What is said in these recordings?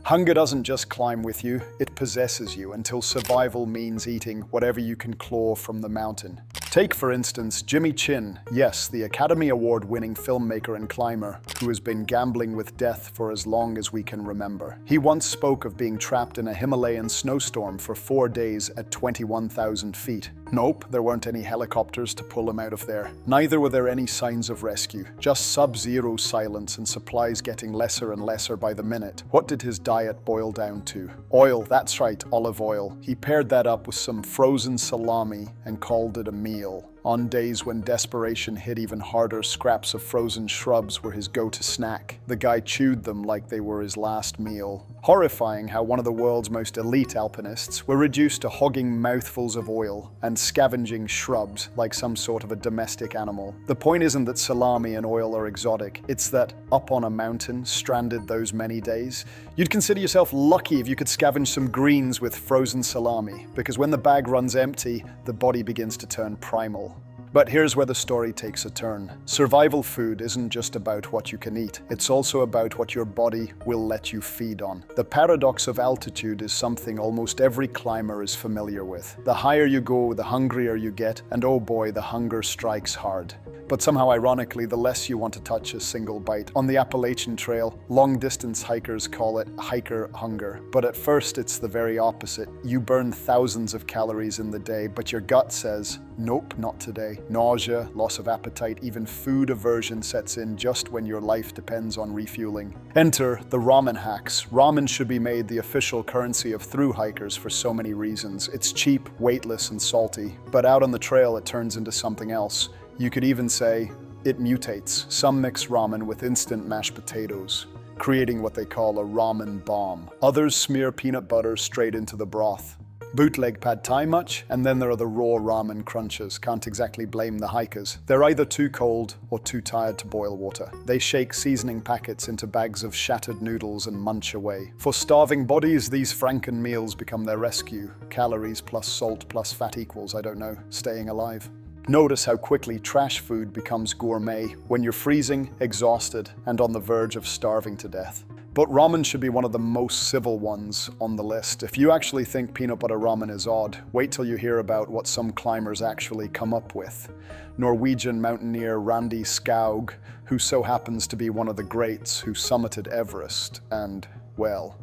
Hunger doesn't just climb with you, it possesses you until survival means eating whatever you can claw from the mountain. Take, for instance, Jimmy Chin, yes, the Academy Award-winning filmmaker and climber who has been gambling with death for as long as we can remember. He once spoke of being trapped in a Himalayan snowstorm for 4 days at 21,000 feet. Nope, there weren't any helicopters to pull him out of there. Neither were there any signs of rescue, just sub-zero silence and supplies getting lesser and lesser by the minute. What did his diet boil down to? Oil, that's right, olive oil. He paired that up with some frozen salami and called it a meal. On days when desperation hit even harder, scraps of frozen shrubs were his go-to snack. The guy chewed them like they were his last meal. Horrifying how one of the world's most elite alpinists were reduced to hogging mouthfuls of oil and scavenging shrubs like some sort of a domestic animal. The point isn't that salami and oil are exotic, it's that up on a mountain, stranded those many days, you'd consider yourself lucky if you could scavenge some greens with frozen salami, because when the bag runs empty, the body begins to turn primal. But here's where the story takes a turn. Survival food isn't just about what you can eat. It's also about what your body will let you feed on. The paradox of altitude is something almost every climber is familiar with. The higher you go, the hungrier you get, and oh boy, the hunger strikes hard. But somehow ironically, the less you want to touch a single bite. On the Appalachian Trail, long-distance hikers call it hiker hunger. But at first, it's the very opposite. You burn thousands of calories in the day, but your gut says, nope, not today. Nausea, loss of appetite, even food aversion sets in just when your life depends on refueling. Enter the ramen hacks. Ramen should be made the official currency of thru hikers for so many reasons. It's cheap, weightless, and salty. But out on the trail, it turns into something else. You could even say it mutates. Some mix ramen with instant mashed potatoes, creating what they call a ramen bomb. Others smear peanut butter straight into the broth. Bootleg pad thai much? And then there are the raw ramen crunches. Can't exactly blame the hikers. They're either too cold or too tired to boil water. They shake seasoning packets into bags of shattered noodles and munch away. For starving bodies, these Franken meals become their rescue. Calories plus salt plus fat equals, I don't know, staying alive. Notice how quickly trash food becomes gourmet when you're freezing, exhausted, and on the verge of starving to death. But ramen should be one of the most civil ones on the list. If you actually think peanut butter ramen is odd, wait till you hear about what some climbers actually come up with. Norwegian mountaineer Randy Skaug, who so happens to be one of the greats who summited Everest and, well,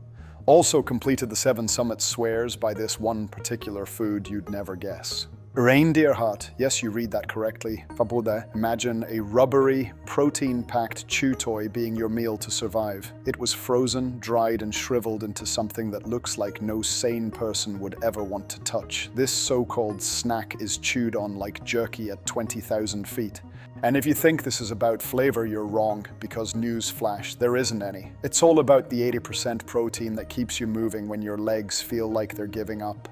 also completed the 7 summit swears by this one particular food you'd never guess. Reindeer heart, yes, you read that correctly. Fabuda. Imagine a rubbery, protein-packed chew toy being your meal to survive. It was frozen, dried, and shriveled into something that looks like no sane person would ever want to touch. This so-called snack is chewed on like jerky at 20,000 feet. And if you think this is about flavor, you're wrong, because newsflash, there isn't any. It's all about the 80% protein that keeps you moving when your legs feel like they're giving up.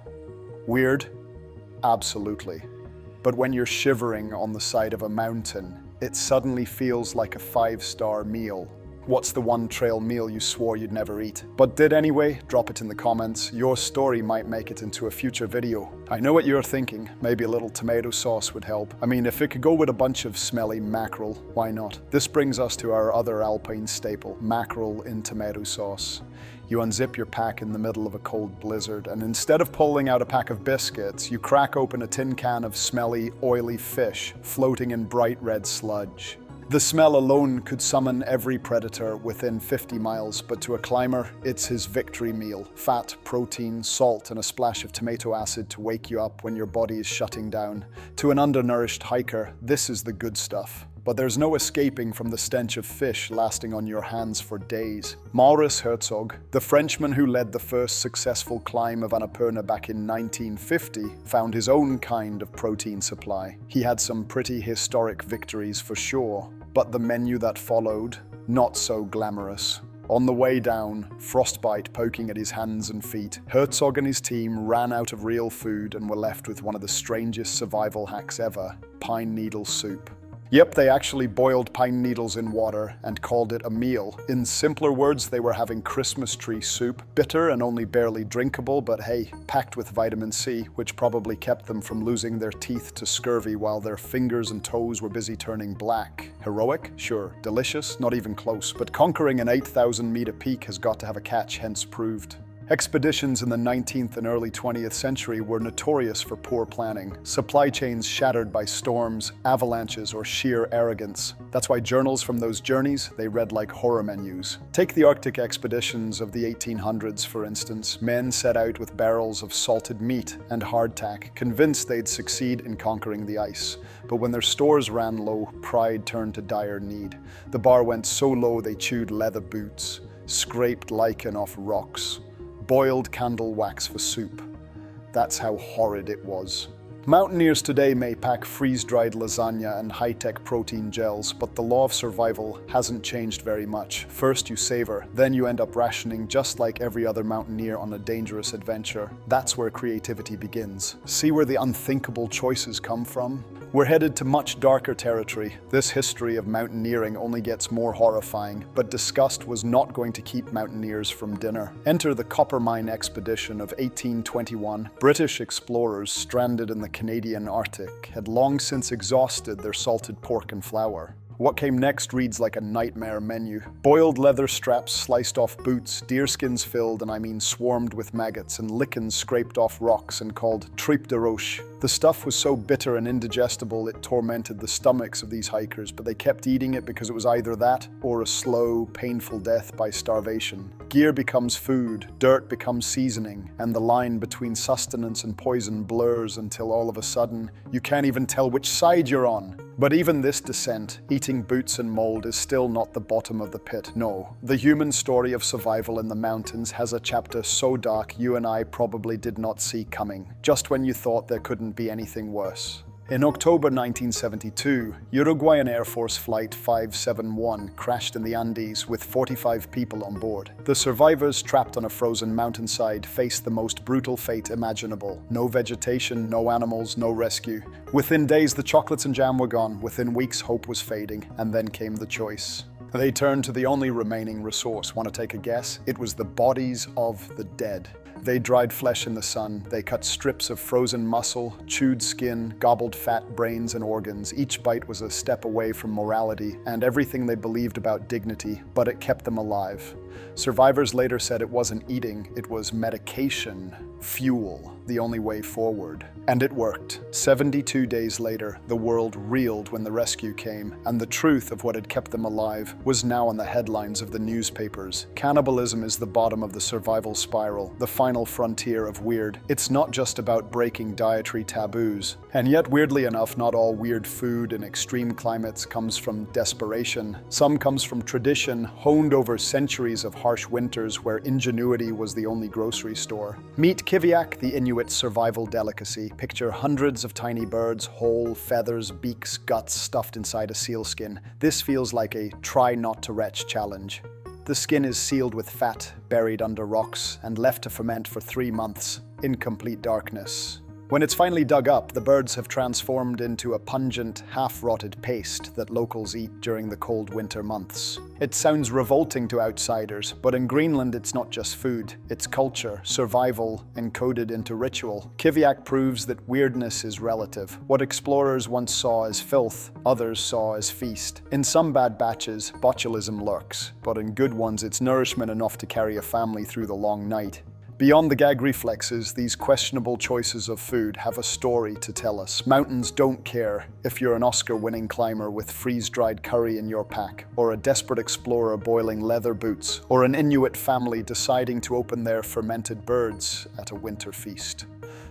Weird? Absolutely. But when you're shivering on the side of a mountain, it suddenly feels like a 5-star meal. What's the one trail meal you swore you'd never eat, but did anyway? Drop it in the comments. Your story might make it into a future video. I know what you're thinking. Maybe a little tomato sauce would help. I mean, if it could go with a bunch of smelly mackerel, why not? This brings us to our other alpine staple, mackerel in tomato sauce. You unzip your pack in the middle of a cold blizzard, and instead of pulling out a pack of biscuits, you crack open a tin can of smelly, oily fish floating in bright red sludge. The smell alone could summon every predator within 50 miles, but to a climber, it's his victory meal. Fat, protein, salt, and a splash of tomato acid to wake you up when your body is shutting down. To an undernourished hiker, this is the good stuff. But there's no escaping from the stench of fish lasting on your hands for days. Maurice Herzog, the Frenchman who led the first successful climb of Annapurna back in 1950, found his own kind of protein supply. He had some pretty historic victories for sure, but the menu that followed, not so glamorous. On the way down, frostbite poking at his hands and feet, Herzog and his team ran out of real food and were left with one of the strangest survival hacks ever, pine needle soup. Yep, they actually boiled pine needles in water and called it a meal. In simpler words, they were having Christmas tree soup, bitter and only barely drinkable, but hey, packed with vitamin C, which probably kept them from losing their teeth to scurvy while their fingers and toes were busy turning black. Heroic? Sure. Delicious? Not even close. But conquering an 8,000-meter peak has got to have a catch, hence proved. Expeditions in the 19th and early 20th century were notorious for poor planning, supply chains shattered by storms, avalanches, or sheer arrogance. That's why journals from those journeys, they read like horror menus. Take the Arctic expeditions of the 1800s, for instance. Men set out with barrels of salted meat and hardtack, convinced they'd succeed in conquering the ice. But when their stores ran low, pride turned to dire need. The bar went so low they chewed leather boots, scraped lichen off rocks, boiled candle wax for soup. That's how horrid it was. Mountaineers today may pack freeze-dried lasagna and high-tech protein gels, but the law of survival hasn't changed very much. First you savor, then you end up rationing just like every other mountaineer on a dangerous adventure. That's where creativity begins. See where the unthinkable choices come from? We're headed to much darker territory. This history of mountaineering only gets more horrifying, but disgust was not going to keep mountaineers from dinner. Enter the copper mine expedition of 1821. British explorers stranded in the Canadian Arctic had long since exhausted their salted pork and flour. What came next reads like a nightmare menu. Boiled leather straps sliced off boots, deerskins filled, and I mean swarmed with maggots, and lichens scraped off rocks and called tripe de roche. The stuff was so bitter and indigestible it tormented the stomachs of these hikers, but they kept eating it because it was either that or a slow, painful death by starvation. Gear becomes food, dirt becomes seasoning, and the line between sustenance and poison blurs until all of a sudden you can't even tell which side you're on. But even this descent, eating boots and mold, is still not the bottom of the pit. No, the human story of survival in the mountains has a chapter so dark you and I probably did not see coming, just when you thought there couldn't be anything worse. In October 1972, Uruguayan Air Force Flight 571 crashed in the Andes with 45 people on board. The survivors, trapped on a frozen mountainside, faced the most brutal fate imaginable. No vegetation, no animals, no rescue. Within days, the chocolates and jam were gone. Within weeks, hope was fading. And then came the choice. They turned to the only remaining resource. Want to take a guess? It was the bodies of the dead. They dried flesh in the sun, they cut strips of frozen muscle, chewed skin, gobbled fat, brains, and organs. Each bite was a step away from morality and everything they believed about dignity, but it kept them alive. Survivors later said it wasn't eating, it was medication, fuel, the only way forward. And it worked. 72 days later, the world reeled when the rescue came, and the truth of what had kept them alive was now on the headlines of the newspapers. Cannibalism is the bottom of the survival spiral, the final frontier of weird. It's not just about breaking dietary taboos. And yet, weirdly enough, not all weird food in extreme climates comes from desperation. Some comes from tradition, honed over centuries of harsh winters where ingenuity was the only grocery store. Meet kiviak, the Inuit survival delicacy. Picture hundreds of tiny birds, whole, feathers, beaks, guts stuffed inside a sealskin. This feels like a try not to retch challenge. The skin is sealed with fat, buried under rocks, and left to ferment for 3 months, in complete darkness. When it's finally dug up, the birds have transformed into a pungent, half-rotted paste that locals eat during the cold winter months. It sounds revolting to outsiders, but in Greenland it's not just food, it's culture, survival, encoded into ritual. Kiviak proves that weirdness is relative. What explorers once saw as filth, others saw as feast. In some bad batches, botulism lurks, but in good ones it's nourishment enough to carry a family through the long night. Beyond the gag reflexes, these questionable choices of food have a story to tell us. Mountains don't care if you're an Oscar-winning climber with freeze-dried curry in your pack, or a desperate explorer boiling leather boots, or an Inuit family deciding to open their fermented birds at a winter feast.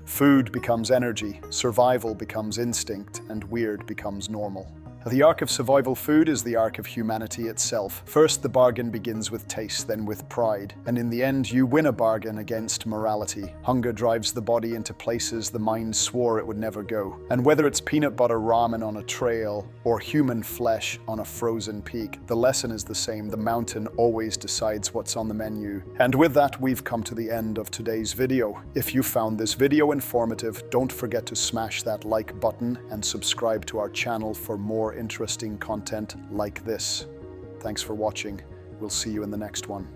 Food becomes energy, survival becomes instinct, and weird becomes normal. The arc of survival food is the arc of humanity itself. First, the bargain begins with taste, then with pride. And in the end, you win a bargain against morality. Hunger drives the body into places the mind swore it would never go. And whether it's peanut butter ramen on a trail or human flesh on a frozen peak, the lesson is the same. The mountain always decides what's on the menu. And with that, we've come to the end of today's video. If you found this video informative, don't forget to smash that like button and subscribe to our channel for more more interesting content like this. Thanks for watching. We'll see you in the next one.